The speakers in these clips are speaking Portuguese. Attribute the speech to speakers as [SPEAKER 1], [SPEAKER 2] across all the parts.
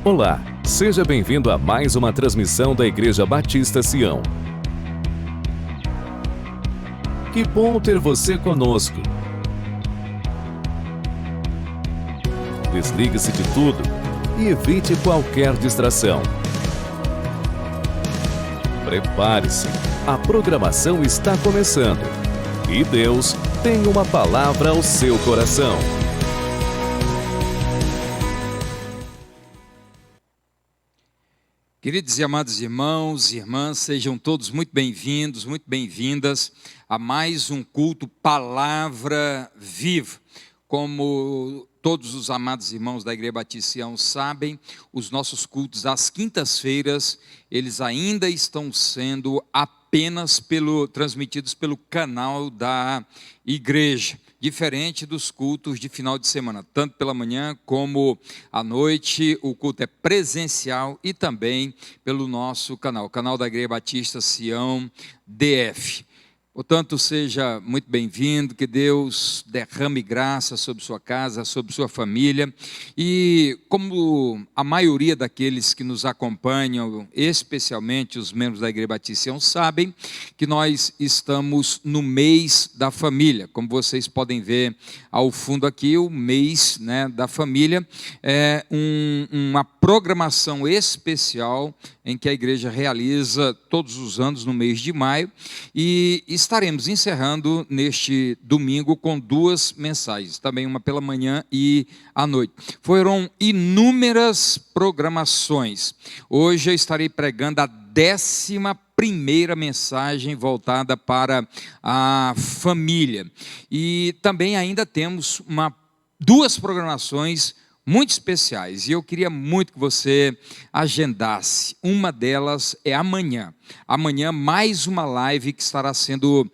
[SPEAKER 1] Olá, seja bem-vindo a mais uma transmissão da Igreja Batista Sião. Que bom ter você conosco. Desligue-se de tudo e evite qualquer distração. Prepare-se, a programação está começando e Deus tem uma palavra ao seu coração.
[SPEAKER 2] Queridos e amados irmãos e irmãs, sejam todos muito bem-vindos, muito bem-vindas a mais um culto Palavra Viva. Como todos os amados irmãos da Igreja Batista Sião sabem, os nossos cultos às quintas-feiras, eles ainda estão sendo apenas transmitidos pelo canal da igreja. Diferente dos cultos de final de semana, tanto pela manhã como à noite, o culto é presencial e também pelo nosso canal, o canal da Igreja Batista Sião DF. Portanto, seja muito bem-vindo, que Deus derrame graça sobre sua casa, sobre sua família. E como a maioria daqueles que nos acompanham, especialmente os membros da Igreja Batista Sião, sabem que nós estamos no mês da família. Como vocês podem ver ao fundo aqui, o mês, da família é uma programação especial em que a igreja realiza todos os anos no mês de maio, e estaremos encerrando neste domingo com duas mensagens, também uma pela manhã e à noite. Foram inúmeras programações. Hoje eu estarei pregando a 11ª mensagem voltada para a família, e também ainda temos duas programações muito especiais, e eu queria muito que você agendasse. Uma delas é amanhã. Amanhã, mais uma live que estará sendo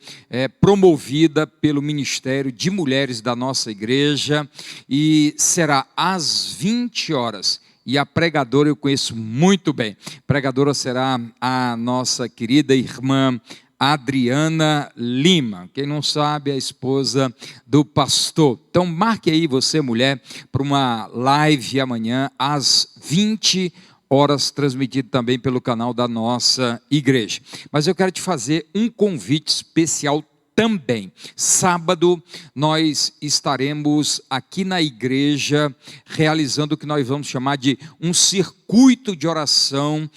[SPEAKER 2] promovida pelo Ministério de Mulheres da nossa igreja, e será às 20 horas. E a pregadora eu conheço muito bem. A pregadora será a nossa querida irmã Adriana Lima, quem não sabe, a esposa do pastor. Então marque aí você, mulher, para uma live amanhã às 20 horas, transmitido também pelo canal da nossa igreja. Mas eu quero te fazer um convite especial também. Sábado nós estaremos aqui na igreja realizando o que nós vamos chamar de um circuito de oração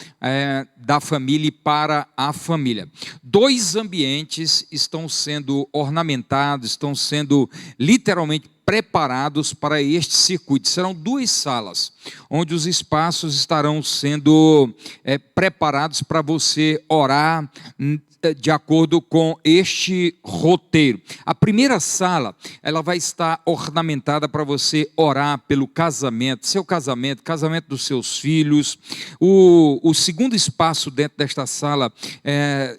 [SPEAKER 2] da família e para a família. 2 ambientes estão sendo ornamentados, estão sendo literalmente preparados para este circuito. Serão 2 salas, onde os espaços estarão sendo preparados para você orar de acordo com este roteiro. A primeira sala, ela vai estar ornamentada para você orar pelo casamento, seu casamento, casamento dos seus filhos. O segundo espaço dentro desta sala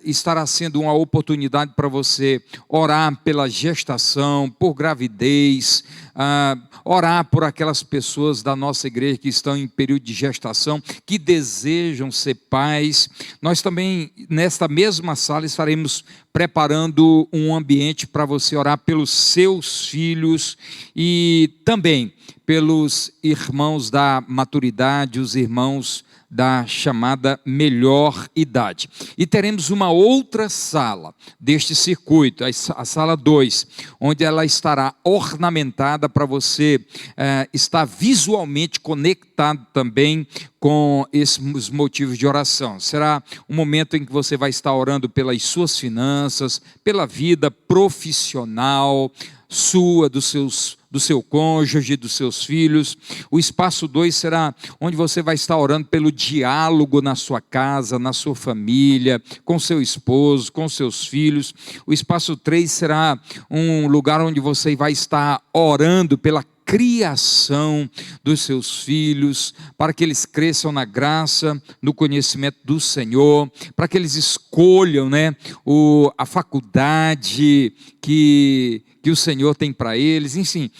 [SPEAKER 2] estará sendo uma oportunidade para você orar pela gestação, por gravidez, orar por aquelas pessoas da nossa igreja que estão em período de gestação, que desejam ser pais. Nós também, nesta mesma sala, estaremos preparando um ambiente para você orar pelos seus filhos e também pelos irmãos da maturidade, os irmãos da chamada melhor idade. E teremos uma outra sala deste circuito, a sala 2, onde ela estará ornamentada para você estar visualmente conectado também com esses motivos de oração. Será um momento em que você vai estar orando pelas suas finanças, pela vida profissional sua, do seu cônjuge, dos seus filhos. O espaço 2 será onde você vai estar orando pelo diálogo na sua casa, na sua família, com seu esposo, com seus filhos. O espaço 3 será um lugar onde você vai estar orando pela criação dos seus filhos, para que eles cresçam na graça, no conhecimento do Senhor, para que eles escolham a faculdade que o Senhor tem para eles. Enfim,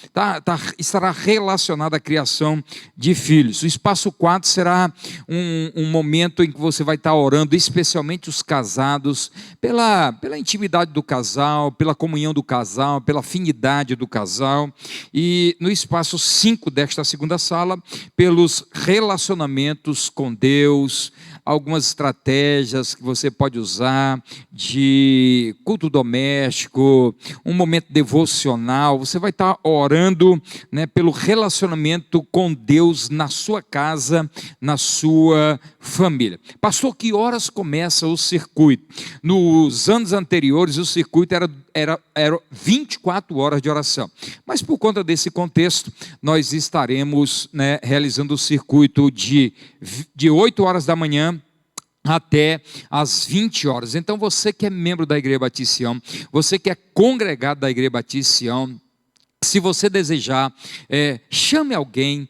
[SPEAKER 2] estará relacionado à criação de filhos. O espaço 4 será um momento em que você vai estar orando, especialmente os casados, pela intimidade do casal, pela comunhão do casal, pela afinidade do casal. E no esse passo 5 desta segunda sala, pelos relacionamentos com Deus, algumas estratégias que você pode usar de culto doméstico, um momento devocional. Você vai estar orando, né, pelo relacionamento com Deus na sua casa, na sua família. Pastor, que horas começa o circuito? Nos anos anteriores, o circuito era 24 horas de oração. Mas por conta desse contexto, nós estaremos, né, realizando o circuito de 8 horas da manhã até às 20 horas. Então você que é membro da Igreja Batista Sião, você que é congregado da Igreja Batista Sião, se você desejar, chame alguém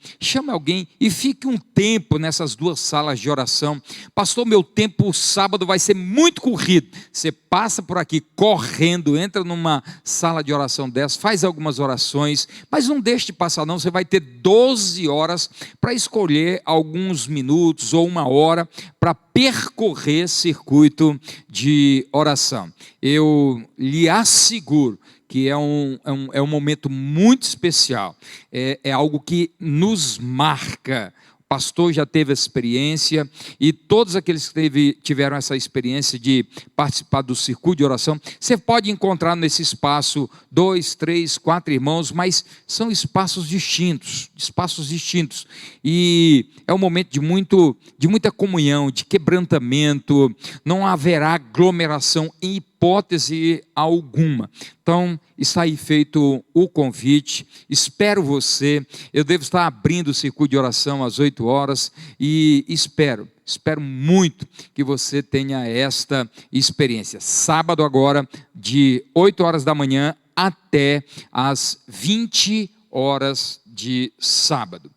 [SPEAKER 2] e fique um tempo nessas duas salas de oração. Pastor, meu tempo sábado vai ser muito corrido. Você passa por aqui correndo, entra numa sala de oração dessa, faz algumas orações, mas não deixe de passar não, você vai ter 12 horas para escolher alguns minutos ou uma hora para percorrer circuito de oração. Eu lhe asseguro que é um momento muito especial, é algo que nos marca. O pastor já teve essa experiência e todos aqueles que tiveram essa experiência de participar do circuito de oração, você pode encontrar nesse espaço 2, 3, 4 irmãos, mas são espaços distintos, e é um momento de muita comunhão, de quebrantamento, não haverá aglomeração em hipótese alguma. Então, está aí feito o convite, espero você. Eu devo estar abrindo o circuito de oração às 8 horas e espero muito que você tenha esta experiência. Sábado agora, de 8 horas da manhã até às 20 horas de sábado.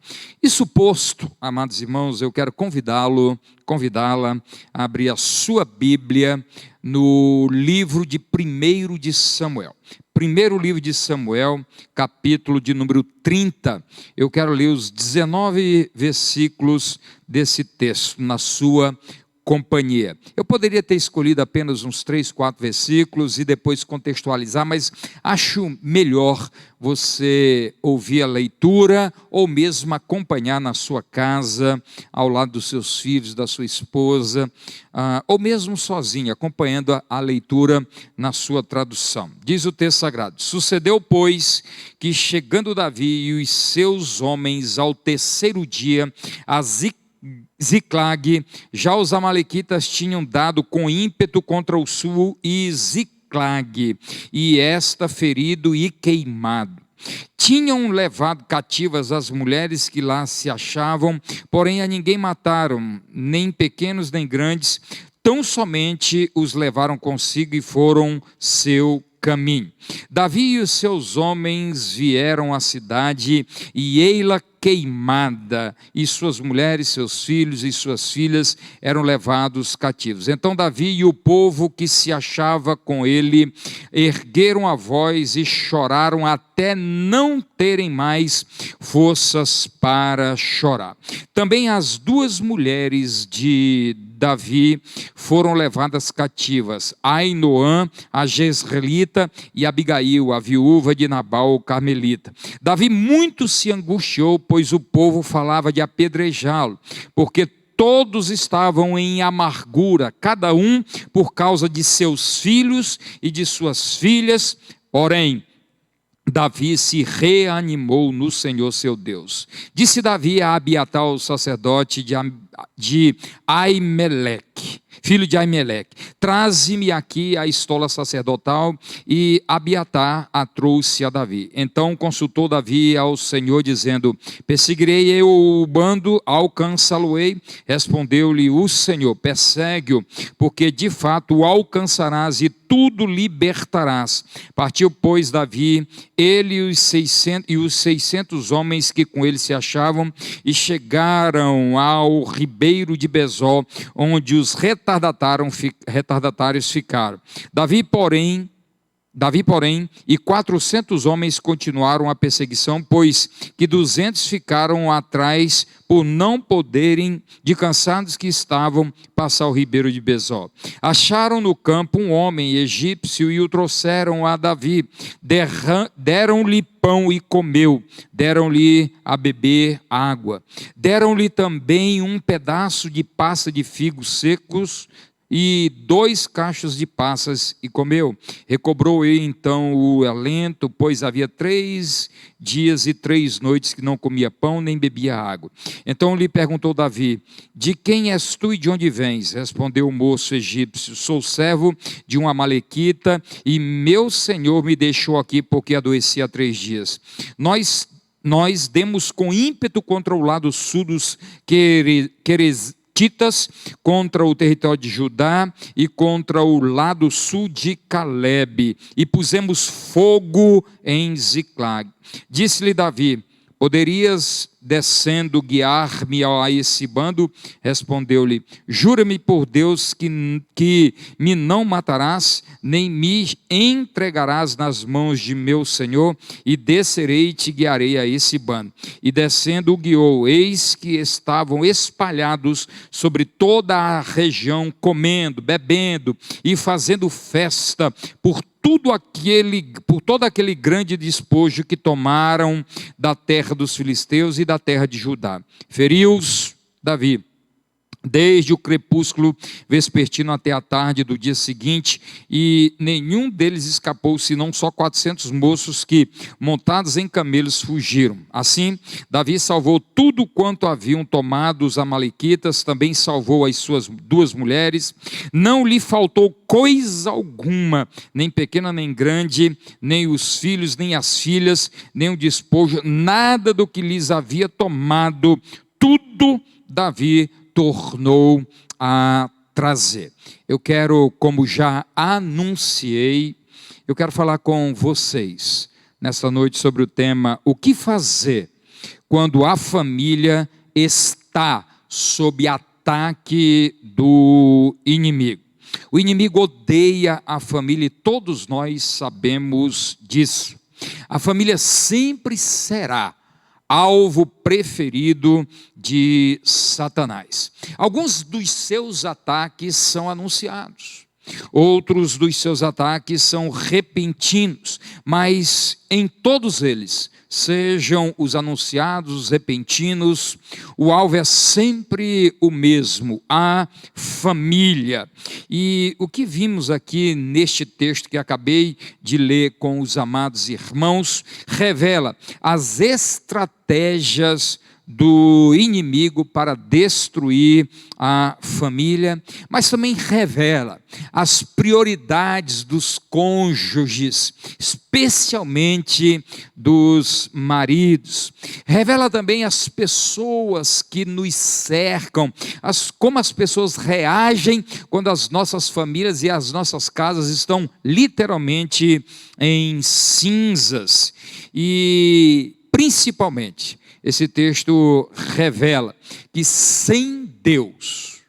[SPEAKER 2] Isso posto, amados irmãos, eu quero convidá-la a abrir a sua Bíblia no livro de 1 de Samuel. Primeiro livro de Samuel, capítulo de número 30. Eu quero ler os 19 versículos desse texto na sua companhia. Eu poderia ter escolhido apenas uns 3, 4 versículos e depois contextualizar, mas acho melhor você ouvir a leitura ou mesmo acompanhar na sua casa, ao lado dos seus filhos, da sua esposa, ou mesmo sozinho, acompanhando a leitura na sua tradução. Diz o texto sagrado: sucedeu, pois, que chegando Davi e os seus homens ao terceiro dia a Ziclag, já os amalequitas tinham dado com ímpeto contra o sul e Ziclag, e esta ferido e queimado. Tinham levado cativas as mulheres que lá se achavam, porém a ninguém mataram, nem pequenos nem grandes, tão somente os levaram consigo e foram seu caminho. Davi e os seus homens vieram à cidade e ei-la queimada, e suas mulheres, seus filhos e suas filhas eram levados cativos. Então Davi e o povo que se achava com ele ergueram a voz e choraram até não terem mais forças para chorar. Também as duas mulheres de Davi foram levadas cativas, Ainoã, a jezreelita, e Abigail, a viúva de Nabal, o carmelita. Davi muito se angustiou, pois o povo falava de apedrejá-lo, porque todos estavam em amargura, cada um por causa de seus filhos e de suas filhas. Porém, Davi se reanimou no Senhor seu Deus. Disse Davi a Abiatar, o sacerdote de Aimeleque, filho de Aimeleque: traze-me aqui a estola sacerdotal. E Abiatar a trouxe a Davi. Então consultou Davi ao Senhor, dizendo: perseguirei eu o bando, alcançá-lo-ei? Respondeu-lhe o Senhor: persegue-o, porque de fato o alcançarás e tudo libertarás. Partiu, pois, Davi, ele e os 600 homens que com ele se achavam, e chegaram ao ribeiro de Besor, onde os retardatários ficaram. Davi, porém, Davi, porém, e 400 homens continuaram a perseguição, pois que 200 ficaram atrás por não poderem, de cansados que estavam, passar o ribeiro de Besor. Acharam no campo um homem egípcio e o trouxeram a Davi. Deram-lhe pão e comeu, deram-lhe a beber água. Deram-lhe também um pedaço de passa de figos secos e 2 cachos de passas, e comeu. Recobrou ele então o alento, pois havia 3 dias e 3 noites que não comia pão nem bebia água. Então lhe perguntou Davi: de quem és tu e de onde vens? Respondeu o moço egípcio: sou servo de um amalequita, e meu senhor me deixou aqui porque adoeci há 3 dias. Nós demos com ímpeto contra o lado sul dos Queretitas, contra o território de Judá e contra o lado sul de Calebe, e pusemos fogo em Ziclag. Disse-lhe Davi: poderias, descendo, guiar-me a esse bando? Respondeu-lhe: jura-me por Deus que me não matarás, nem me entregarás nas mãos de meu senhor, e descerei e te guiarei a esse bando. E descendo o guiou, eis que estavam espalhados sobre toda a região, comendo, bebendo e fazendo festa por todo aquele grande despojo que tomaram da terra dos filisteus e da terra de Judá. Feriu-os Davi desde o crepúsculo vespertino até a tarde do dia seguinte, e nenhum deles escapou, senão só 400 moços que, montados em camelos, fugiram. Assim, Davi salvou tudo quanto haviam tomado os amalequitas, também salvou as suas 2 mulheres, não lhe faltou coisa alguma, nem pequena nem grande, nem os filhos, nem as filhas, nem o despojo, nada do que lhes havia tomado, tudo Davi tornou a trazer. Eu quero, como já anunciei, eu quero falar com vocês nesta noite sobre o tema: o que fazer quando a família está sob ataque do inimigo. O inimigo odeia a família e todos nós sabemos disso. A família sempre será alvo preferido de Satanás. Alguns dos seus ataques são anunciados, outros dos seus ataques são repentinos, mas em todos eles, sejam os anunciados, os repentinos, o alvo é sempre o mesmo: a família. E o que vimos aqui neste texto que acabei de ler com os amados irmãos, revela as estratégias do inimigo para destruir a família, mas também revela as prioridades dos cônjuges, especialmente dos maridos. Revela também as pessoas que nos cercam, como as pessoas reagem quando as nossas famílias e as nossas casas estão literalmente em cinzas. E principalmente, esse texto revela que sem Deus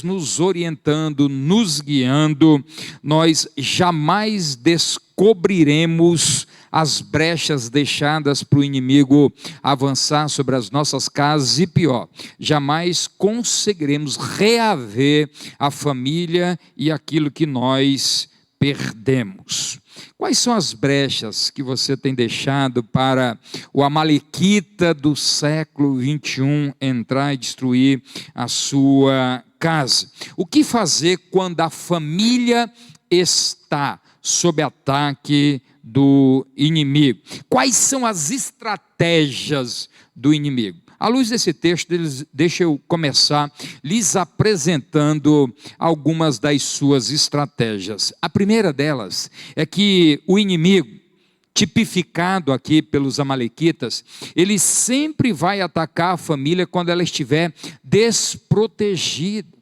[SPEAKER 2] nos orientando, nos guiando, nós jamais descobriremos as brechas deixadas para o inimigo avançar sobre as nossas casas, e pior, jamais conseguiremos reaver a família e aquilo que nós perdemos. Quais são as brechas que você tem deixado para o amalequita do século 21 entrar e destruir a sua casa? O que fazer quando a família está sob ataque do inimigo? Quais são as estratégias do inimigo? À luz desse texto, deixa eu começar lhes apresentando algumas das suas estratégias. A primeira delas é que o inimigo, tipificado aqui pelos amalequitas, ele sempre vai atacar a família quando ela estiver desprotegida.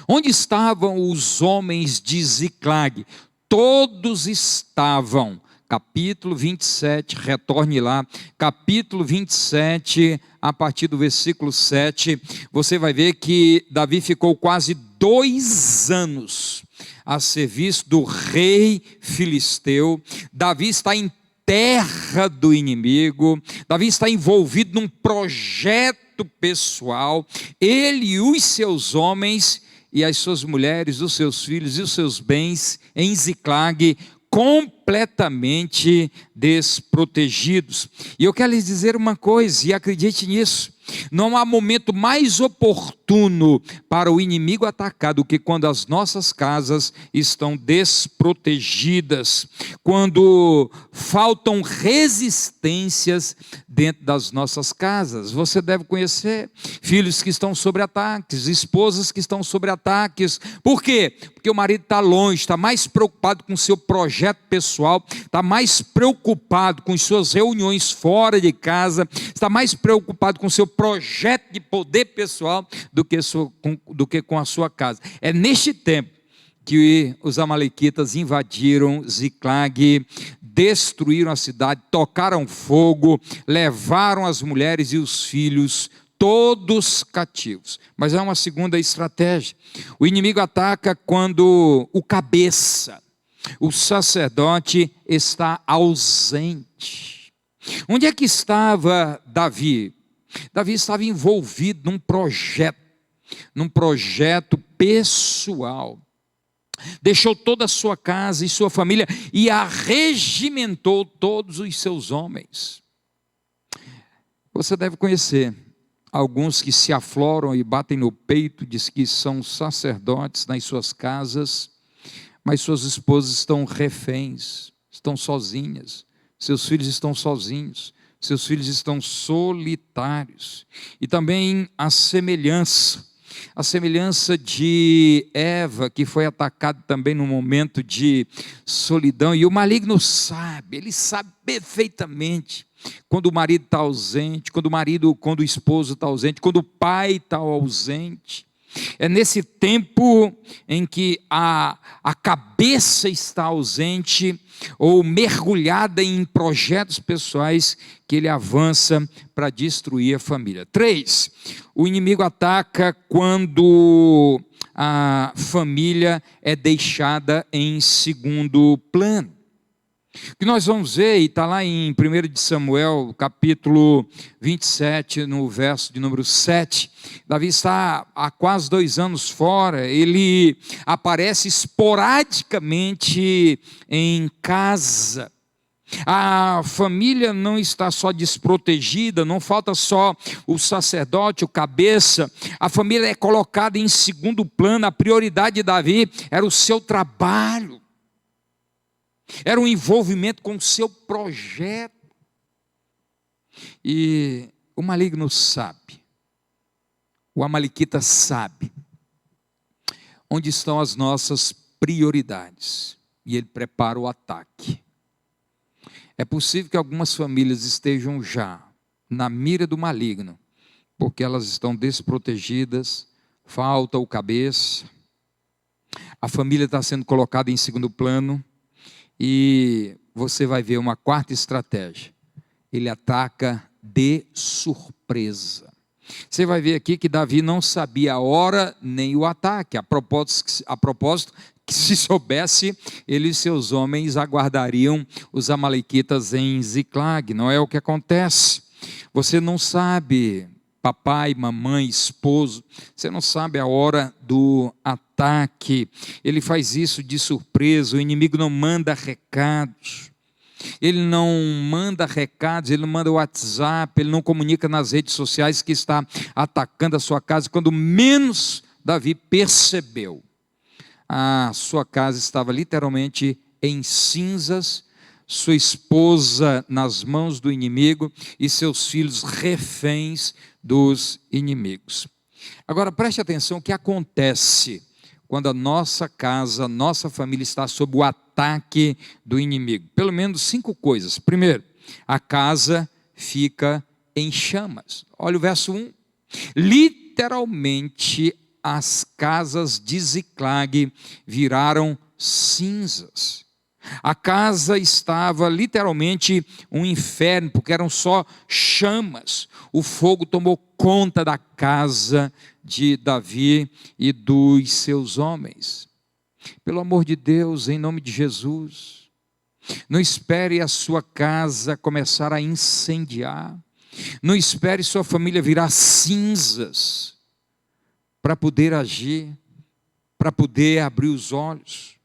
[SPEAKER 2] Onde estavam os homens de Ziclag? Todos estavam. Capítulo 27, retorne lá, capítulo 27, a partir do versículo 7, você vai ver que Davi ficou quase 2 anos a serviço do rei filisteu. Davi está em terra do inimigo. Davi está envolvido num projeto pessoal. Ele e os seus homens e as suas mulheres, os seus filhos e os seus bens em Ziclag, completamente desprotegidos. E eu quero lhes dizer uma coisa, e acredite nisso: não há momento mais oportuno para o inimigo atacar do que quando as nossas casas estão desprotegidas, quando faltam resistências dentro das nossas casas. Você deve conhecer filhos que estão sob ataques, esposas que estão sob ataques. Por quê? Porque o marido está longe, está mais preocupado com o seu projeto pessoal, está mais preocupado com suas reuniões fora de casa, está mais preocupado com o seu projeto de poder pessoal do que com a sua casa. É neste tempo que os amalequitas invadiram Ziclag, destruíram a cidade, tocaram fogo, levaram as mulheres e os filhos todos cativos. Mas há uma segunda estratégia. O inimigo ataca quando o cabeça, o sacerdote, está ausente. Onde é que estava Davi? Davi estava envolvido num projeto pessoal. Deixou toda a sua casa e sua família e arregimentou todos os seus homens. Você deve conhecer alguns que se afloram e batem no peito, diz que são sacerdotes nas suas casas, mas suas esposas estão reféns, estão sozinhas, seus filhos estão sozinhos, seus filhos estão solitários. E também a semelhança de Eva, que foi atacada também num momento de solidão. E o maligno sabe, ele sabe perfeitamente quando o marido está ausente, quando o esposo está ausente, quando o pai está ausente. É nesse tempo em que a cabeça está ausente ou mergulhada em projetos pessoais que ele avança para destruir a família. 3, o inimigo ataca quando a família é deixada em segundo plano. O que nós vamos ver, e está lá em 1 de Samuel, capítulo 27, no verso de número 7, Davi está há quase 2 anos fora, ele aparece esporadicamente em casa. A família não está só desprotegida, não falta só o sacerdote, o cabeça, a família é colocada em segundo plano. A prioridade de Davi era o seu trabalho, era um envolvimento com o seu projeto. E o maligno sabe, o amalequita sabe onde estão as nossas prioridades, e ele prepara o ataque. É possível que algumas famílias estejam já na mira do maligno, porque elas estão desprotegidas, falta o cabeça, a família está sendo colocada em segundo plano. E você vai ver uma quarta estratégia: ele ataca de surpresa. Você vai ver aqui que Davi não sabia a hora nem o ataque. A propósito, que se soubesse, ele e seus homens aguardariam os amalequitas em Ziclag. Não é o que acontece. Você não sabe, papai, mamãe, esposo, você não sabe a hora do ataque. Ele faz isso de surpresa. O inimigo não manda recados. Ele não manda WhatsApp, ele não comunica nas redes sociais que está atacando a sua casa. Quando menos Davi percebeu, a sua casa estava literalmente em cinzas, sua esposa nas mãos do inimigo e seus filhos reféns dos inimigos. Agora preste atenção o que acontece quando a nossa casa, a nossa família está sob o ataque do inimigo. Pelo menos 5 coisas. Primeiro, a casa fica em chamas. Olha o verso 1. Literalmente as casas de Ziclag viraram cinzas. A casa estava literalmente um inferno, porque eram só chamas. O fogo tomou conta da casa de Davi e dos seus homens. Pelo amor de Deus, em nome de Jesus, não espere a sua casa começar a incendiar. Não espere sua família virar cinzas para poder agir, para poder abrir os olhos.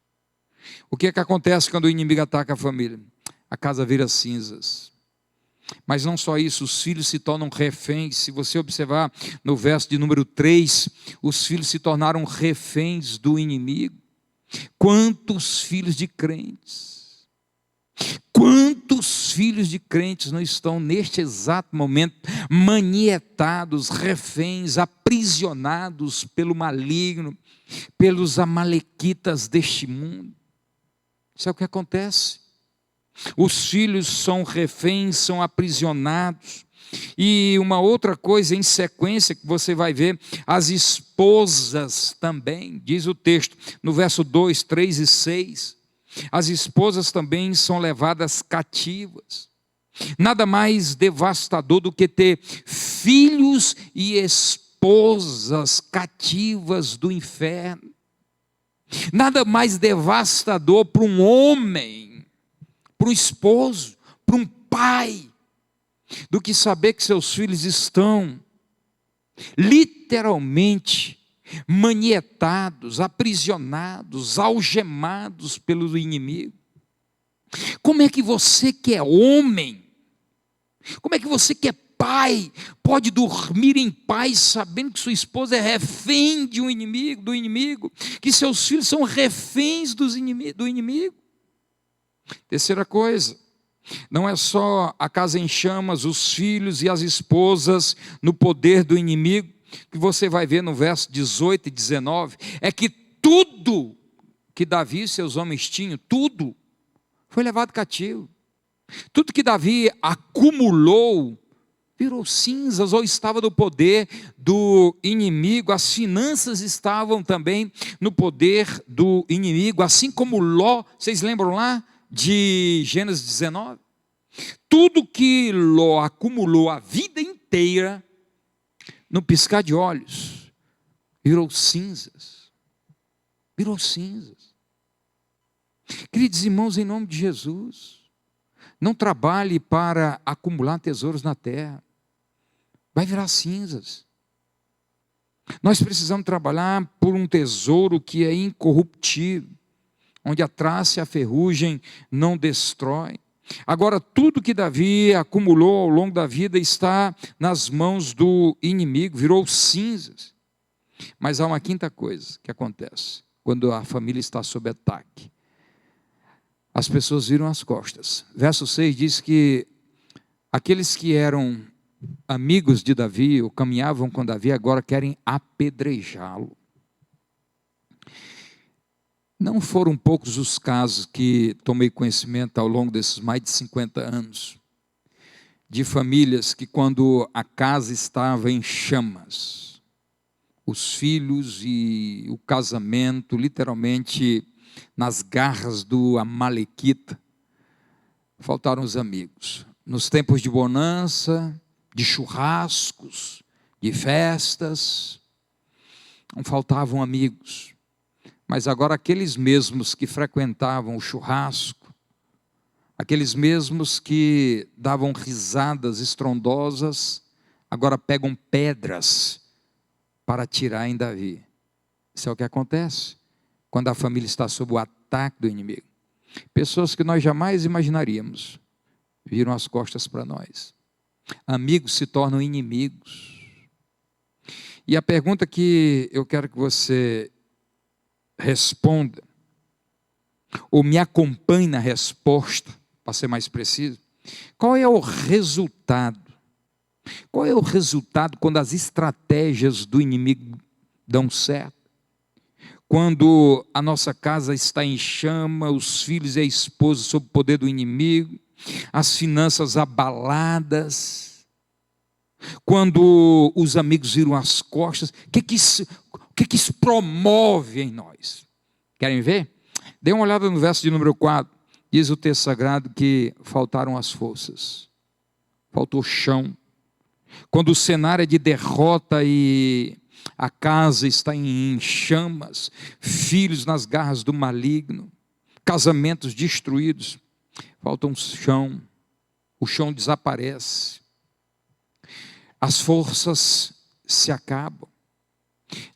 [SPEAKER 2] O que é que acontece quando o inimigo ataca a família? A casa vira cinzas. Mas não só isso, os filhos se tornam reféns. Se você observar no verso de número 3, os filhos se tornaram reféns do inimigo. Quantos filhos de crentes, quantos filhos de crentes não estão neste exato momento manietados, reféns, aprisionados pelo maligno, pelos amalequitas deste mundo? Isso é o que acontece. Os filhos são reféns, são aprisionados. E uma outra coisa em sequência que você vai ver, as esposas também, diz o texto no verso 2, 3 e 6, as esposas também são levadas cativas. Nada mais devastador do que ter filhos e esposas cativas do inferno. Nada mais devastador para um homem, para um esposo, para um pai, do que saber que seus filhos estão literalmente manietados, aprisionados, algemados pelo inimigo. Como é que você que é homem, como é que você que é pai, pode dormir em paz sabendo que sua esposa é refém de um inimigo, do inimigo, que seus filhos são reféns do inimigo? Terceira coisa, não é só a casa em chamas, os filhos e as esposas no poder do inimigo, que você vai ver no verso 18 e 19, é que tudo que Davi e seus homens tinham, tudo foi levado cativo. Tudo que Davi acumulou virou cinzas ou estava no poder do inimigo. As finanças estavam também no poder do inimigo, assim como Ló, vocês lembram lá de Gênesis 19? Tudo que Ló acumulou a vida inteira, no piscar de olhos, virou cinzas. Virou cinzas. Queridos irmãos, em nome de Jesus, não trabalhe para acumular tesouros na terra. Vai virar cinzas. Nós precisamos trabalhar por um tesouro que é incorruptível, onde a traça e a ferrugem não destrói. Agora, tudo que Davi acumulou ao longo da vida está nas mãos do inimigo, virou cinzas. Mas há uma quinta coisa que acontece quando a família está sob ataque. As pessoas viram as costas. Verso 6 diz que aqueles que eram amigos de Davi, ou caminhavam com Davi, agora querem apedrejá-lo. Não foram poucos os casos que tomei conhecimento ao longo desses mais de 50 anos, de famílias que, quando a casa estava em chamas, os filhos e o casamento, literalmente nas garras do amalequita, faltaram os amigos. Nos tempos de bonança, de churrascos, de festas, não faltavam amigos. Mas agora aqueles mesmos que frequentavam o churrasco, aqueles mesmos que davam risadas estrondosas, agora pegam pedras para atirar em Davi. Isso é o que acontece quando a família está sob o ataque do inimigo. Pessoas que nós jamais imaginaríamos viram as costas para nós. Amigos se tornam inimigos. E a pergunta que eu quero que você responda, ou me acompanhe na resposta, para ser mais preciso: qual é o resultado? Qual é o resultado quando as estratégias do inimigo dão certo? Quando a nossa casa está em chama, os filhos e a esposa sob o poder do inimigo, as finanças abaladas, quando os amigos viram as costas, o que que isso promove em nós? Querem ver? Dê uma olhada no verso de número 4, diz o texto sagrado que faltaram as forças, faltou chão. Quando o cenário é de derrota e a casa está em chamas, filhos nas garras do maligno, casamentos destruídos, falta um chão, o chão desaparece, as forças se acabam.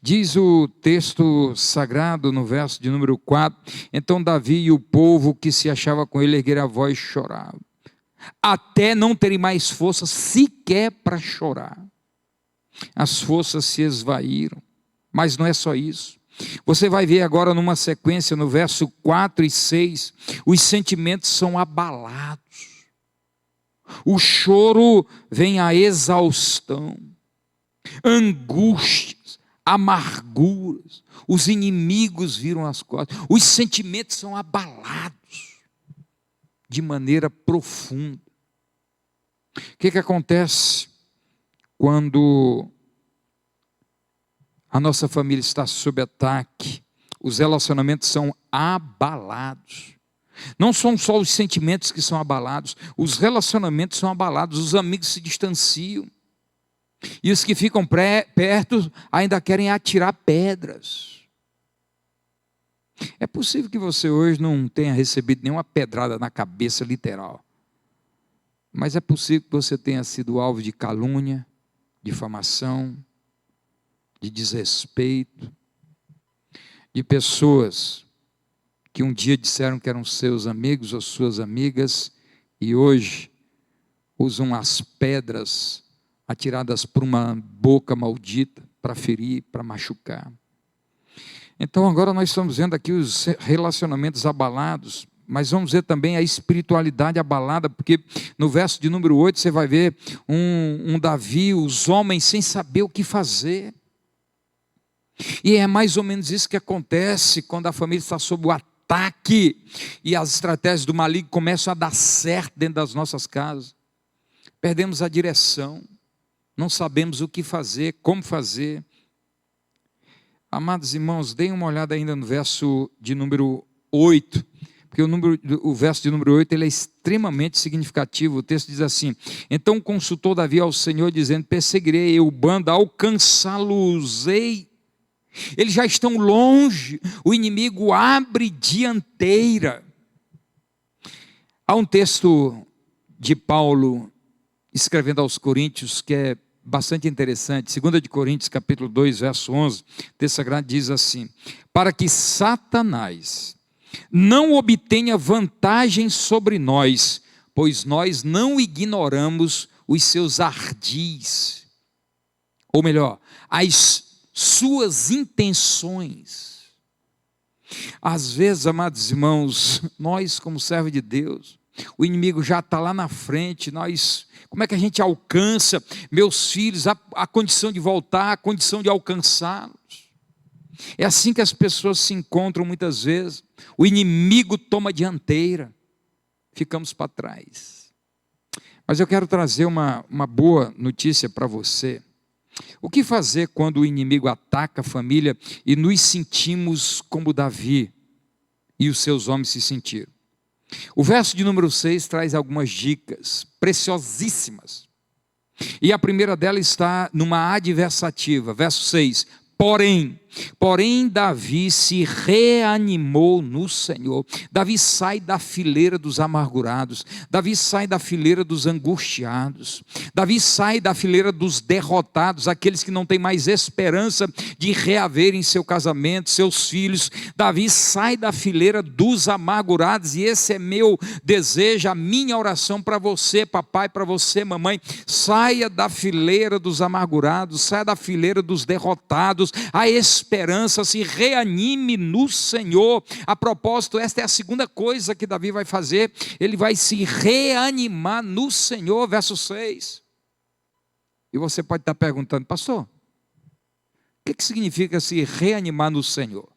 [SPEAKER 2] Diz o texto sagrado no verso de número 4, então Davi e o povo que se achava com ele ergueram a voz e choravam, até não terem mais força sequer para chorar. As forças se esvaíram, mas não é só isso. Você vai ver agora numa sequência, no verso 4 e 6, os sentimentos são abalados. O choro vem à exaustão, angústias, amarguras, os inimigos viram as costas, os sentimentos são abalados de maneira profunda. O que acontece quando a nossa família está sob ataque? Os relacionamentos são abalados. Não são só os sentimentos que são abalados, os relacionamentos são abalados, os amigos se distanciam. E os que ficam perto ainda querem atirar pedras. É possível que você hoje não tenha recebido nenhuma pedrada na cabeça literal. Mas é possível que você tenha sido alvo de calúnia, difamação, de desrespeito, de pessoas que um dia disseram que eram seus amigos ou suas amigas e hoje usam as pedras atiradas por uma boca maldita para ferir, para machucar. Então agora nós estamos vendo aqui os relacionamentos abalados, mas vamos ver também a espiritualidade abalada, porque no verso de número 8 você vai ver um Davi, os homens sem saber o que fazer. E é mais ou menos isso que acontece quando a família está sob o ataque e as estratégias do maligno começam a dar certo dentro das nossas casas. Perdemos a direção, não sabemos o que fazer, como fazer. Amados irmãos, deem uma olhada ainda no verso de número 8, porque o verso de número 8 ele é extremamente significativo. O texto diz assim: então consultou Davi ao Senhor, dizendo: perseguirei eu o bando, alcançá-los-ei. Eles já estão longe, o inimigo abre dianteira. Há um texto de Paulo escrevendo aos Coríntios que é bastante interessante, 2 de Coríntios capítulo 2, verso 11, o texto sagrado diz assim: para que Satanás não obtenha vantagem sobre nós, pois nós não ignoramos os seus ardis, ou melhor, as suas intenções. Às vezes, amados irmãos, nós como servos de Deus, o inimigo já está lá na frente, como é que a gente alcança meus filhos, a condição de voltar, a condição de alcançá-los? É assim que as pessoas se encontram muitas vezes, o inimigo toma a dianteira, ficamos para trás. Mas eu quero trazer uma boa notícia para você. O que fazer quando o inimigo ataca a família e nos sentimos como Davi e os seus homens se sentiram? O verso de número 6 traz algumas dicas preciosíssimas. E a primeira delas está numa adversativa, verso 6. Porém Davi se reanimou no Senhor. Davi sai da fileira dos amargurados, Davi sai da fileira dos angustiados, Davi sai da fileira dos derrotados, aqueles que não têm mais esperança de reaver em seu casamento, seus filhos. Davi sai da fileira dos amargurados, e esse é meu desejo, a minha oração para você, papai, para você, mamãe. Saia da fileira dos amargurados, saia da fileira dos derrotados. A esperança, se reanime no Senhor. A propósito, esta é a segunda coisa que Davi vai fazer, ele vai se reanimar no Senhor, verso 6. E você pode estar perguntando: pastor, o que significa se reanimar no Senhor?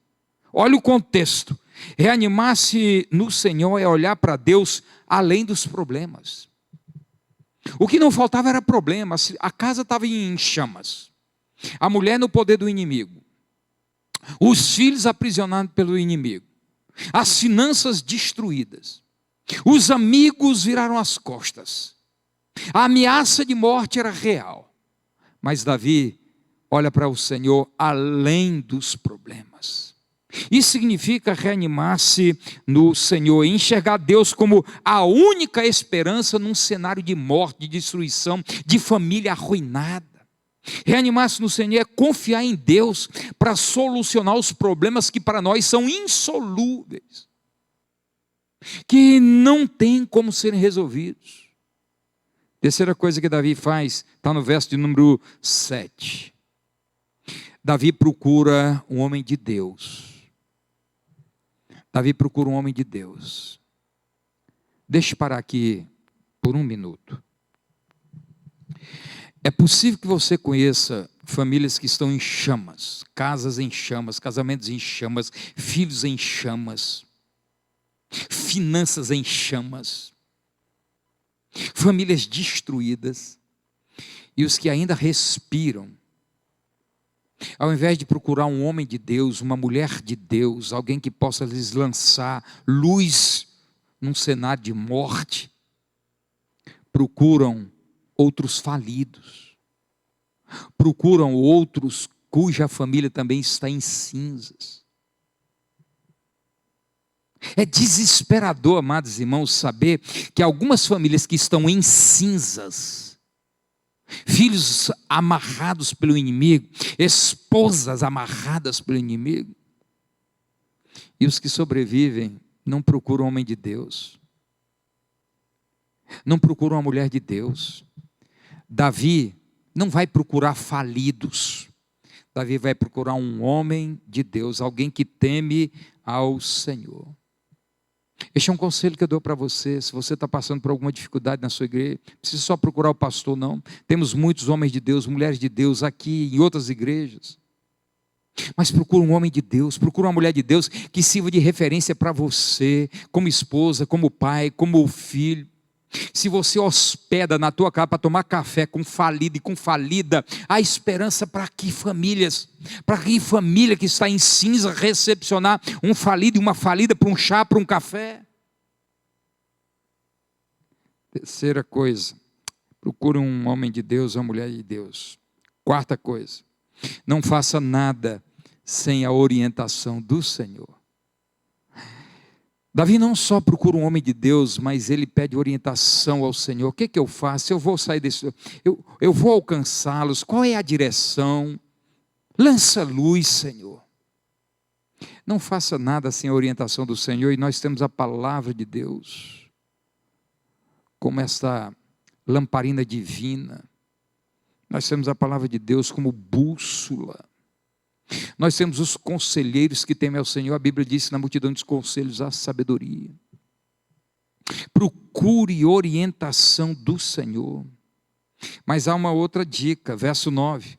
[SPEAKER 2] Olha o contexto. Reanimar-se no Senhor é olhar para Deus além dos problemas. O que não faltava era problema. A casa estava em chamas, a mulher no poder do inimigo, os filhos aprisionados pelo inimigo, as finanças destruídas, os amigos viraram as costas, a ameaça de morte era real. Mas Davi olha para o Senhor além dos problemas. Isso significa reanimar-se no Senhor, enxergar Deus como a única esperança num cenário de morte, de destruição, de família arruinada. Reanimar-se no Senhor é confiar em Deus para solucionar os problemas que para nós são insolúveis, que não tem como serem resolvidos. Terceira coisa que Davi faz, está no verso de número 7. Davi procura um homem de Deus. Davi procura um homem de Deus. Deixa eu parar aqui por um minuto. É possível que você conheça famílias que estão em chamas, casas em chamas, casamentos em chamas, filhos em chamas, finanças em chamas, famílias destruídas, e os que ainda respiram, ao invés de procurar um homem de Deus, uma mulher de Deus, alguém que possa lhes lançar luz num cenário de morte, procuram outros falidos, procuram outros cuja família também está em cinzas. É desesperador, amados irmãos, saber que algumas famílias que estão em cinzas, filhos amarrados pelo inimigo, esposas amarradas pelo inimigo, e os que sobrevivem não procuram um homem de Deus, não procuram uma mulher de Deus. Davi não vai procurar falidos, Davi vai procurar um homem de Deus, alguém que teme ao Senhor. Este é um conselho que eu dou para você. Se você está passando por alguma dificuldade na sua igreja, não precisa só procurar o pastor, não. Temos muitos homens de Deus, mulheres de Deus aqui em outras igrejas. Mas procura um homem de Deus, procura uma mulher de Deus que sirva de referência para você, como esposa, como pai, como filho. Se você hospeda na tua casa para tomar café com falido e com falida, há esperança para que famílias, para que família que está em cinza recepcionar um falido e uma falida para um chá, para um café. Terceira coisa, procure um homem de Deus, uma mulher de Deus. Quarta coisa, não faça nada sem a orientação do Senhor. Davi não só procura um homem de Deus, mas ele pede orientação ao Senhor. O que eu faço? Eu vou sair desse... Eu vou alcançá-los. Qual é a direção? Lança luz, Senhor. Não faça nada sem a orientação do Senhor. E nós temos a palavra de Deus como esta lamparina divina. Nós temos a palavra de Deus como bússola. Nós temos os conselheiros que temem ao Senhor. A Bíblia diz: na multidão dos conselhos há sabedoria. Procure orientação do Senhor. Mas há uma outra dica, verso 9.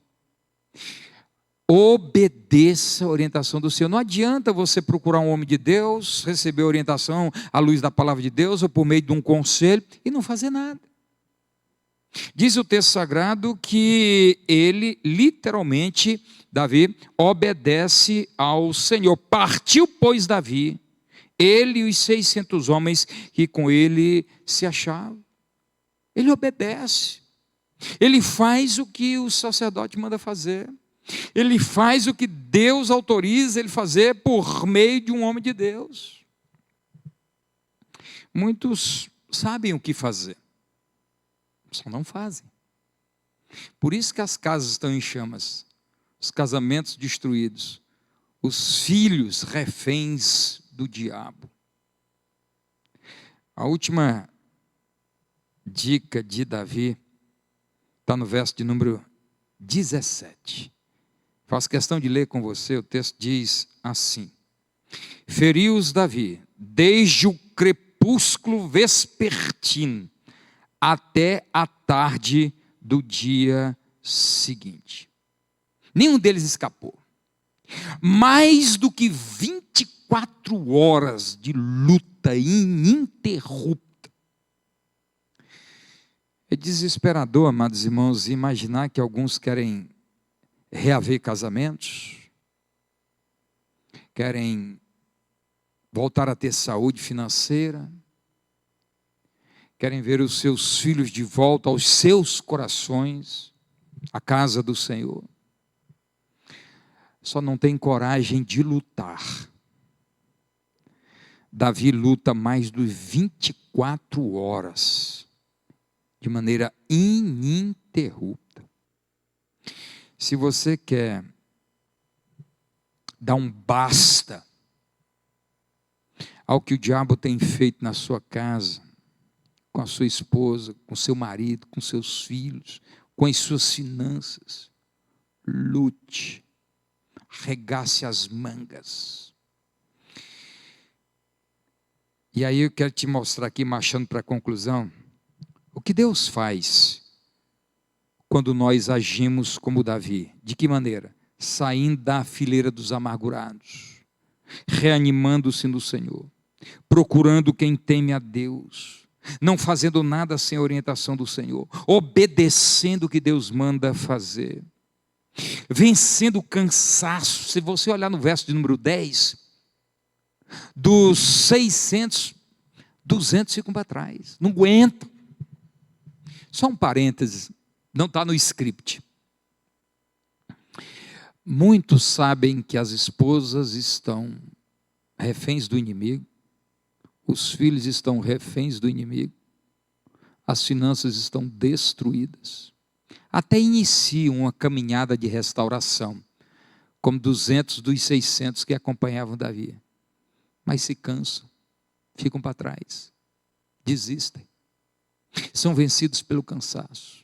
[SPEAKER 2] Obedeça a orientação do Senhor. Não adianta você procurar um homem de Deus, receber orientação à luz da palavra de Deus, ou por meio de um conselho, e não fazer nada. Diz o texto sagrado que ele, literalmente, Davi, obedece ao Senhor. Partiu, pois, Davi, ele e os 600 homens que com ele se achavam. Ele obedece. Ele faz o que o sacerdote manda fazer. Ele faz o que Deus autoriza ele fazer por meio de um homem de Deus. Muitos sabem o que fazer, só não fazem. Por isso que as casas estão em chamas, os casamentos destruídos, os filhos reféns do diabo. A última dica de Davi está no verso de número 17. Faço questão de ler com você. O texto diz assim: feriu-os Davi desde o crepúsculo vespertino até a tarde do dia seguinte. Nenhum deles escapou. Mais do que 24 horas de luta ininterrupta. É desesperador, amados irmãos, imaginar que alguns querem reaver casamentos, querem voltar a ter saúde financeira, querem ver os seus filhos de volta aos seus corações, à casa do Senhor. só não tem coragem de lutar. Davi luta mais de 24 horas, de maneira ininterrupta. Se você quer dar um basta ao que o diabo tem feito na sua casa, com a sua esposa, com seu marido, com seus filhos, com as suas finanças, lute, arregace as mangas. E aí eu quero te mostrar aqui, marchando para a conclusão, o que Deus faz quando nós agimos como Davi. De que maneira? Saindo da fileira dos amargurados, reanimando-se no Senhor, procurando quem teme a Deus, não fazendo nada sem a orientação do Senhor, obedecendo o que Deus manda fazer, vencendo o cansaço. Se você olhar no verso de número 10, dos 600, 200 ficam para trás, não aguentam. Só um parênteses, não está no script. Muitos sabem que as esposas estão reféns do inimigo, os filhos estão reféns do inimigo, as finanças estão destruídas, até iniciam uma caminhada de restauração, como 200 dos 600 que acompanhavam Davi, mas se cansam, ficam para trás, desistem, são vencidos pelo cansaço.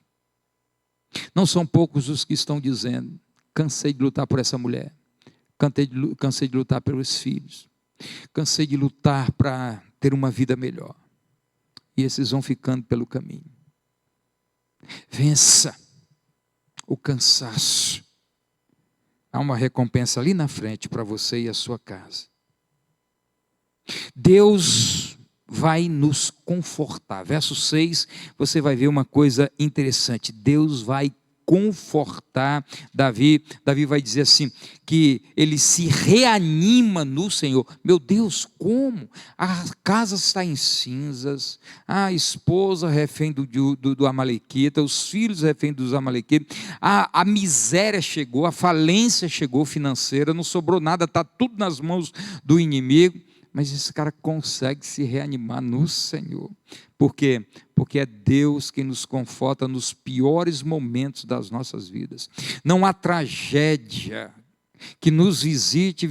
[SPEAKER 2] Não são poucos os que estão dizendo: cansei de lutar por essa mulher, cansei de lutar pelos filhos, cansei de lutar para ter uma vida melhor. E esses vão ficando pelo caminho. Vença o cansaço. Há uma recompensa ali na frente para você e a sua casa. Deus vai nos confortar. Verso 6, você vai ver uma coisa interessante. Deus vai confortar Davi. Davi vai dizer assim, que ele se reanima no Senhor. Meu Deus, como? A casa está em cinzas, a esposa refém do Amalequita, os filhos refém dos Amalequitas, a miséria chegou, a falência chegou financeira, não sobrou nada, está tudo nas mãos do inimigo. Mas esse cara consegue se reanimar no Senhor. Por quê? Porque é Deus quem nos conforta nos piores momentos das nossas vidas. Não há tragédia que nos visite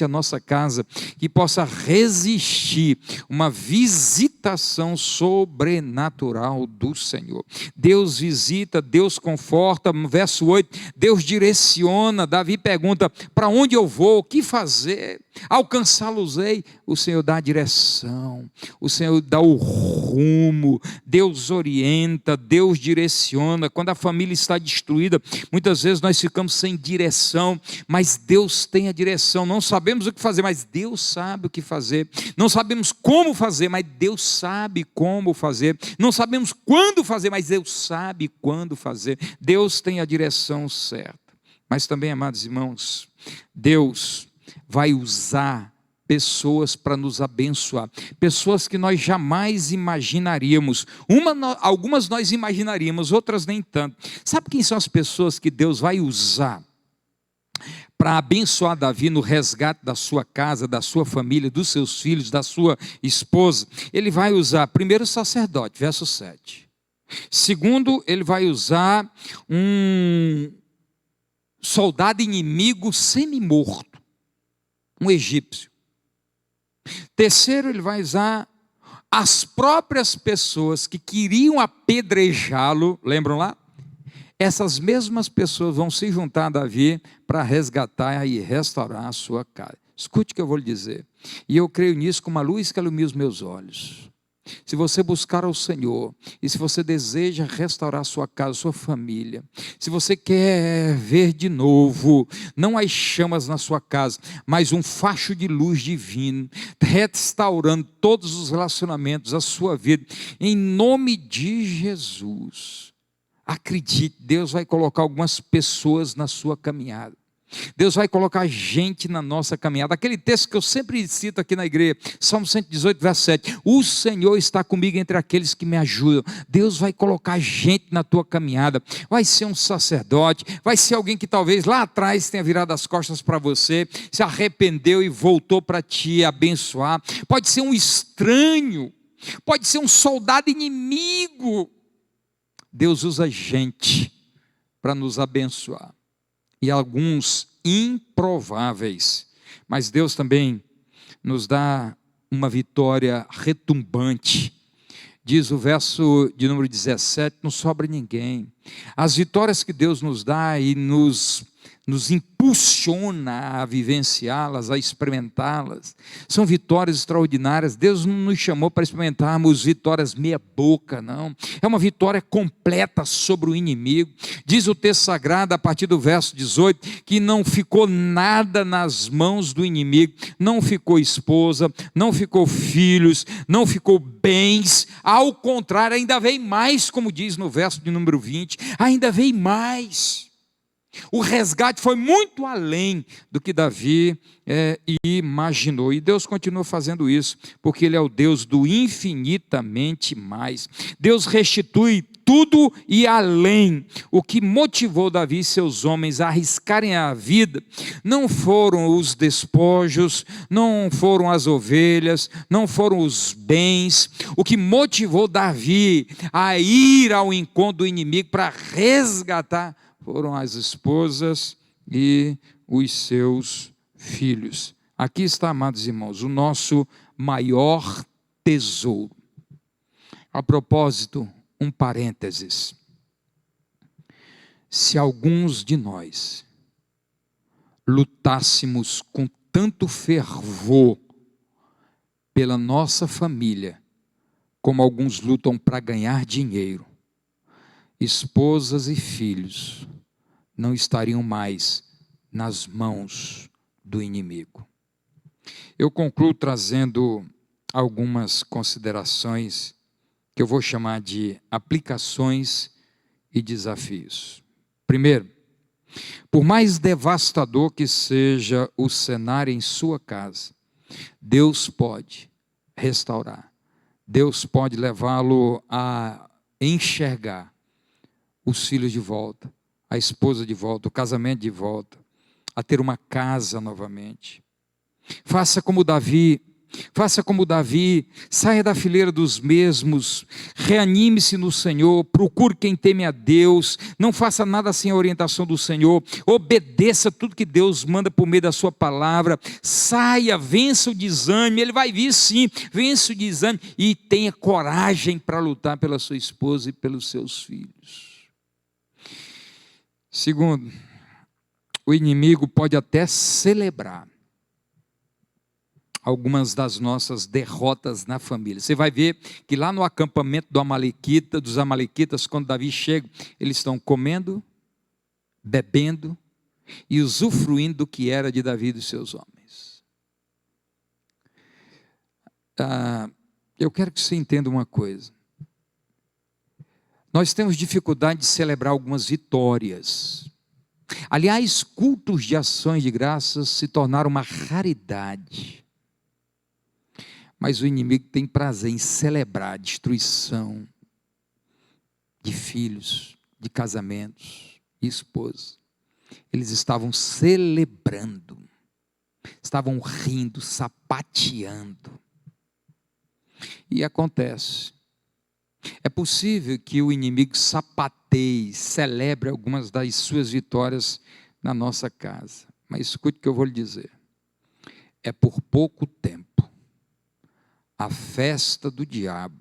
[SPEAKER 2] a nossa casa, que possa resistir uma visitação sobrenatural do Senhor. Deus visita, Deus conforta. Verso 8, Deus direciona. Davi pergunta: para onde eu vou? O que fazer? Alcançá-los-ei. O Senhor dá a direção, o Senhor dá o rumo, Deus orienta, Deus direciona. Quando a família está destruída, muitas vezes nós ficamos sem direção, mas Deus tem a direção. Não sabemos o que fazer, mas Deus sabe o que fazer. Não sabemos como fazer, mas Deus sabe como fazer. Não sabemos quando fazer, mas Deus sabe quando fazer. Deus tem a direção certa. Mas também, amados irmãos, Deus vai usar pessoas para nos abençoar, pessoas que nós jamais imaginaríamos. Algumas nós imaginaríamos, outras nem tanto. Sabe quem são as pessoas que Deus vai usar para abençoar Davi no resgate da sua casa, da sua família, dos seus filhos, da sua esposa? Ele vai usar, primeiro, o sacerdote, verso 7. Segundo, ele vai usar um soldado inimigo semi-morto, um egípcio. Terceiro, ele vai usar as próprias pessoas que queriam apedrejá-lo, lembram lá? Essas mesmas pessoas vão se juntar a Davi para resgatar e restaurar a sua casa. Escute o que eu vou lhe dizer, e eu creio nisso como a luz que ilumina os meus olhos. Se você buscar ao Senhor, e se você deseja restaurar a sua casa, a sua família, se você quer ver de novo, não as chamas na sua casa, mas um facho de luz divino, restaurando todos os relacionamentos, a sua vida, em nome de Jesus, acredite, Deus vai colocar algumas pessoas na sua caminhada. Deus vai colocar gente na nossa caminhada. Aquele texto que eu sempre cito aqui na igreja, Salmo 118, verso 7. O Senhor está comigo entre aqueles que me ajudam. Deus vai colocar gente na tua caminhada. Vai ser um sacerdote, vai ser alguém que talvez lá atrás tenha virado as costas para você, se arrependeu e voltou para te abençoar. Pode ser um estranho, pode ser um soldado inimigo. Deus usa gente para nos abençoar. E alguns improváveis, mas Deus também nos dá uma vitória retumbante. Diz o verso de número 17, não sobra ninguém. As vitórias que Deus nos dá e nos impulsiona a vivenciá-las, a experimentá-las, são vitórias extraordinárias. Deus não nos chamou para experimentarmos vitórias meia boca, não. É uma vitória completa sobre o inimigo. Diz o texto sagrado, a partir do verso 18, que não ficou nada nas mãos do inimigo, não ficou esposa, não ficou filhos, não ficou bens, ao contrário, ainda vem mais, como diz no verso de número 20, ainda vem mais. O resgate foi muito além do que Davi imaginou. E Deus continua fazendo isso, porque Ele é o Deus do infinitamente mais. Deus restitui tudo e além. O que motivou Davi e seus homens a arriscarem a vida não foram os despojos, não foram as ovelhas, não foram os bens. O que motivou Davi a ir ao encontro do inimigo para resgatar foram as esposas e os seus filhos. Aqui está, amados irmãos, o nosso maior tesouro. A propósito, um parênteses. Se alguns de nós lutássemos com tanto fervor pela nossa família, como alguns lutam para ganhar dinheiro, esposas e filhos não estariam mais nas mãos do inimigo. Eu concluo trazendo algumas considerações que eu vou chamar de aplicações e desafios. Primeiro, por mais devastador que seja o cenário em sua casa, Deus pode restaurar, Deus pode levá-lo a enxergar os filhos de volta, a esposa de volta, o casamento de volta, a ter uma casa novamente. Faça como Davi, saia da fileira dos mesmos, reanime-se no Senhor, procure quem teme a Deus, não faça nada sem a orientação do Senhor, obedeça tudo que Deus manda por meio da sua palavra, saia, vença o desânimo, ele vai vir sim, vença o desânimo e tenha coragem para lutar pela sua esposa e pelos seus filhos. Segundo, o inimigo pode até celebrar algumas das nossas derrotas na família. Você vai ver que lá no acampamento dos amalequitas, quando Davi chega, eles estão comendo, bebendo e usufruindo do que era de Davi e dos seus homens. Eu quero que você entenda uma coisa. Nós temos dificuldade de celebrar algumas vitórias. Aliás, cultos de ações de graças se tornaram uma raridade. Mas o inimigo tem prazer em celebrar a destruição de filhos, de casamentos, de esposas. Eles estavam celebrando, estavam rindo, sapateando. E acontece. É possível que o inimigo sapateie, celebre algumas das suas vitórias na nossa casa. Mas escute o que eu vou lhe dizer. É por pouco tempo. A festa do diabo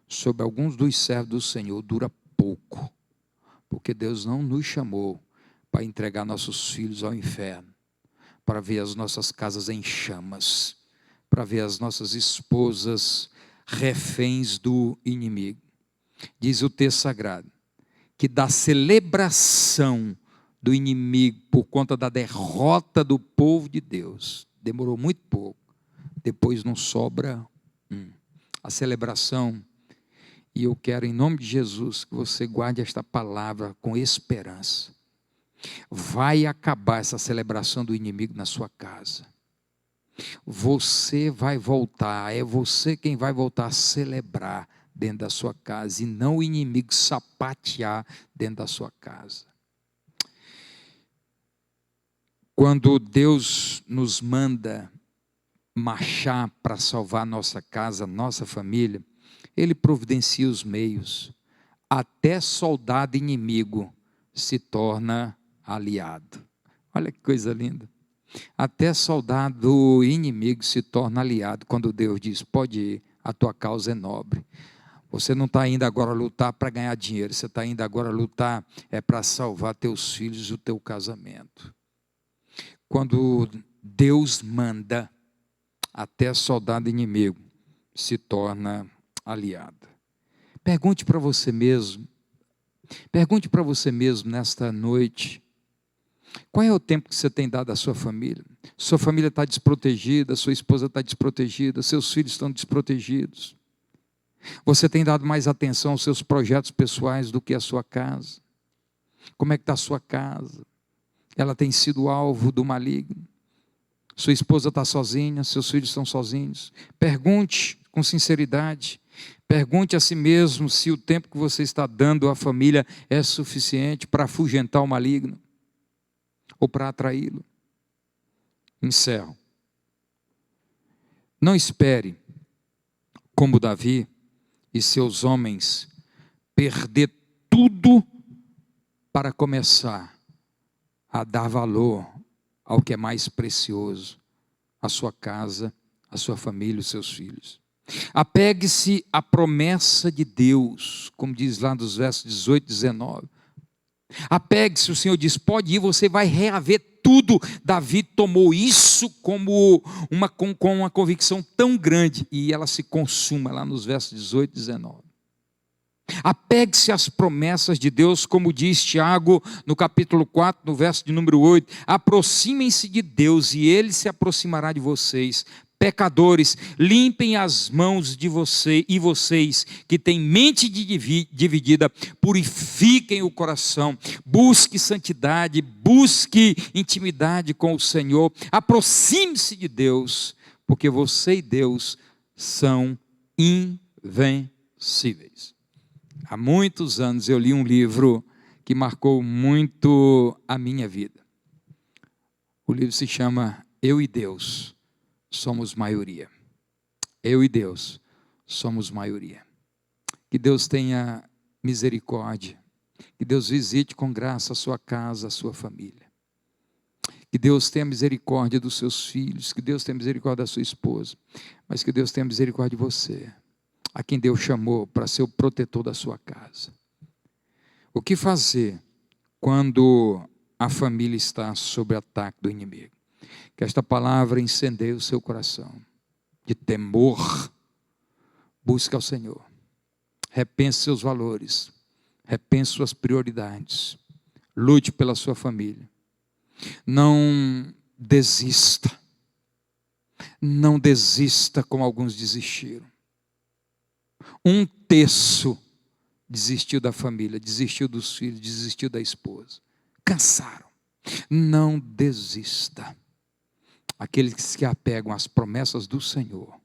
[SPEAKER 2] sobre alguns dos servos do Senhor dura pouco. Porque Deus não nos chamou para entregar nossos filhos ao inferno, para ver as nossas casas em chamas, para ver as nossas esposas reféns do inimigo. Diz o texto sagrado que da celebração do inimigo por conta da derrota do povo de Deus, demorou muito pouco, depois não sobra a celebração. E eu quero, em nome de Jesus, que você guarde esta palavra com esperança. Vai acabar essa celebração do inimigo na sua casa. Você vai voltar, é você quem vai voltar a celebrar dentro da sua casa, e não o inimigo sapatear dentro da sua casa. Quando Deus nos manda marchar para salvar nossa casa, nossa família, Ele providencia os meios. Até soldado inimigo se torna aliado. Olha que coisa linda. Até soldado inimigo se torna aliado quando Deus diz: pode ir, a tua causa é nobre. Você não está indo agora lutar para ganhar dinheiro, você está indo agora lutar para salvar teus filhos e o teu casamento. Quando Deus manda, até soldado inimigo se torna aliado. Pergunte para você mesmo nesta noite: qual é o tempo que você tem dado à sua família? Sua família está desprotegida, sua esposa está desprotegida, seus filhos estão desprotegidos. Você tem dado mais atenção aos seus projetos pessoais do que à sua casa? Como é que está a sua casa? Ela tem sido alvo do maligno? Sua esposa está sozinha, seus filhos estão sozinhos? Pergunte com sinceridade. Pergunte a si mesmo se o tempo que você está dando à família é suficiente para afugentar o maligno ou para atraí-lo. Encerro. Não espere, como Davi e seus homens, perder tudo para começar a dar valor ao que é mais precioso: a sua casa, a sua família, os seus filhos. Apegue-se à promessa de Deus, como diz lá nos versos 18 e 19. Apegue-se, o Senhor diz: pode ir, você vai reaver tudo. Davi tomou isso com uma convicção tão grande, e ela se consuma lá nos versos 18 e 19. Apegue-se às promessas de Deus, como diz Tiago no capítulo 4, no verso de número 8. Aproximem-se de Deus e Ele se aproximará de vocês. Pecadores, limpem as mãos de você, e vocês que têm mente dividida, purifiquem o coração. Busque santidade, busque intimidade com o Senhor. Aproxime-se de Deus, porque você e Deus são invencíveis. Há muitos anos eu li um livro que marcou muito a minha vida. O livro se chama Eu e Deus Somos Maioria. Eu e Deus somos maioria. Que Deus tenha misericórdia. Que Deus visite com graça a sua casa, a sua família. Que Deus tenha misericórdia dos seus filhos. Que Deus tenha misericórdia da sua esposa. Mas que Deus tenha misericórdia de você, a quem Deus chamou para ser o protetor da sua casa. O que fazer quando a família está sob ataque do inimigo? Que esta palavra incendeie o seu coração de temor. Busque ao Senhor. Repense seus valores. Repense suas prioridades. Lute pela sua família. Não desista. Não desista como alguns desistiram. 1/3 desistiu da família, desistiu dos filhos, desistiu da esposa. Cansaram. Não desista. Aqueles que se apegam às promessas do Senhor,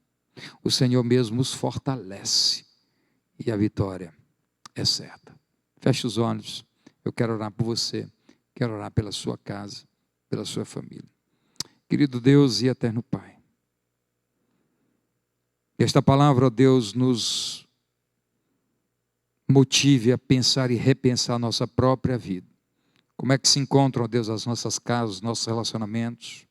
[SPEAKER 2] o Senhor mesmo os fortalece, e a vitória é certa. Feche os olhos. Eu quero orar por você, quero orar pela sua casa, pela sua família. Querido Deus e eterno Pai, que esta palavra, ó Deus, nos motive a pensar e repensar a nossa própria vida. Como é que se encontram, ó Deus, as nossas casas, os nossos relacionamentos?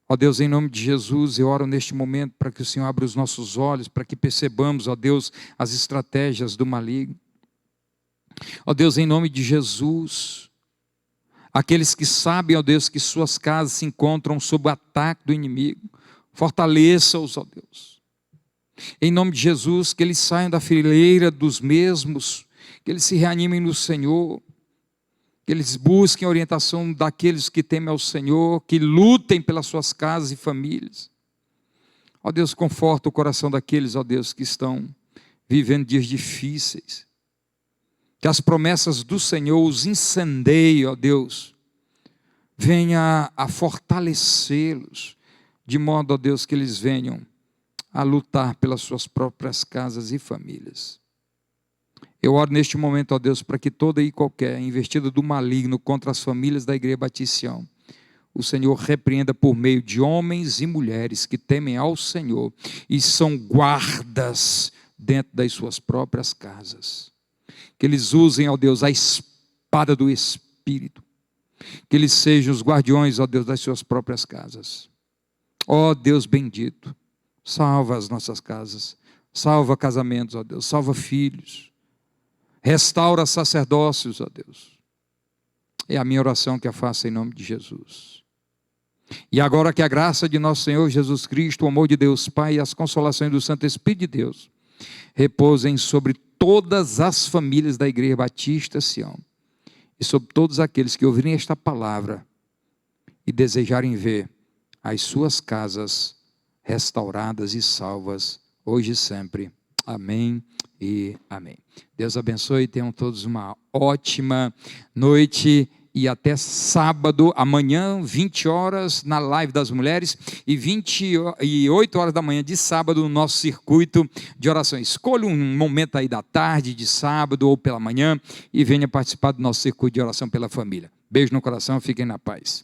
[SPEAKER 2] Ó Deus, em nome de Jesus, eu oro neste momento para que o Senhor abra os nossos olhos, para que percebamos, ó Deus, as estratégias do maligno. Ó Deus, em nome de Jesus, aqueles que sabem, ó Deus, que suas casas se encontram sob o ataque do inimigo, fortaleça-os, ó Deus. Em nome de Jesus, que eles saiam da fileira dos mesmos, que eles se reanimem no Senhor, que eles busquem a orientação daqueles que temem ao Senhor, que lutem pelas suas casas e famílias. Ó Deus, conforta o coração daqueles, ó Deus, que estão vivendo dias difíceis. Que as promessas do Senhor os incendeiem, ó Deus. Venha a fortalecê-los, de modo, ó Deus, que eles venham a lutar pelas suas próprias casas e famílias. Eu oro neste momento, ó Deus, para que toda e qualquer investida do maligno contra as famílias da Igreja Batista Sião, o Senhor repreenda por meio de homens e mulheres que temem ao Senhor e são guardas dentro das suas próprias casas. Que eles usem, ó Deus, a espada do Espírito. Que eles sejam os guardiões, ó Deus, das suas próprias casas. Ó Deus bendito, salva as nossas casas, salva casamentos, ó Deus, salva filhos, restaura sacerdócios, ó Deus. É a minha oração que eu faço em nome de Jesus. E agora que a graça de nosso Senhor Jesus Cristo, o amor de Deus Pai e as consolações do Santo Espírito de Deus repousem sobre todas as famílias da Igreja Batista Sião e sobre todos aqueles que ouvirem esta palavra e desejarem ver as suas casas restauradas e salvas hoje e sempre. Amém e amém. Deus abençoe e tenham todos uma ótima noite. E até sábado, amanhã, 20 horas, na live das mulheres, e 28 horas da manhã de sábado, no nosso circuito de oração. Escolha um momento aí da tarde, de sábado ou pela manhã, e venha participar do nosso circuito de oração pela família. Beijo no coração, fiquem na paz.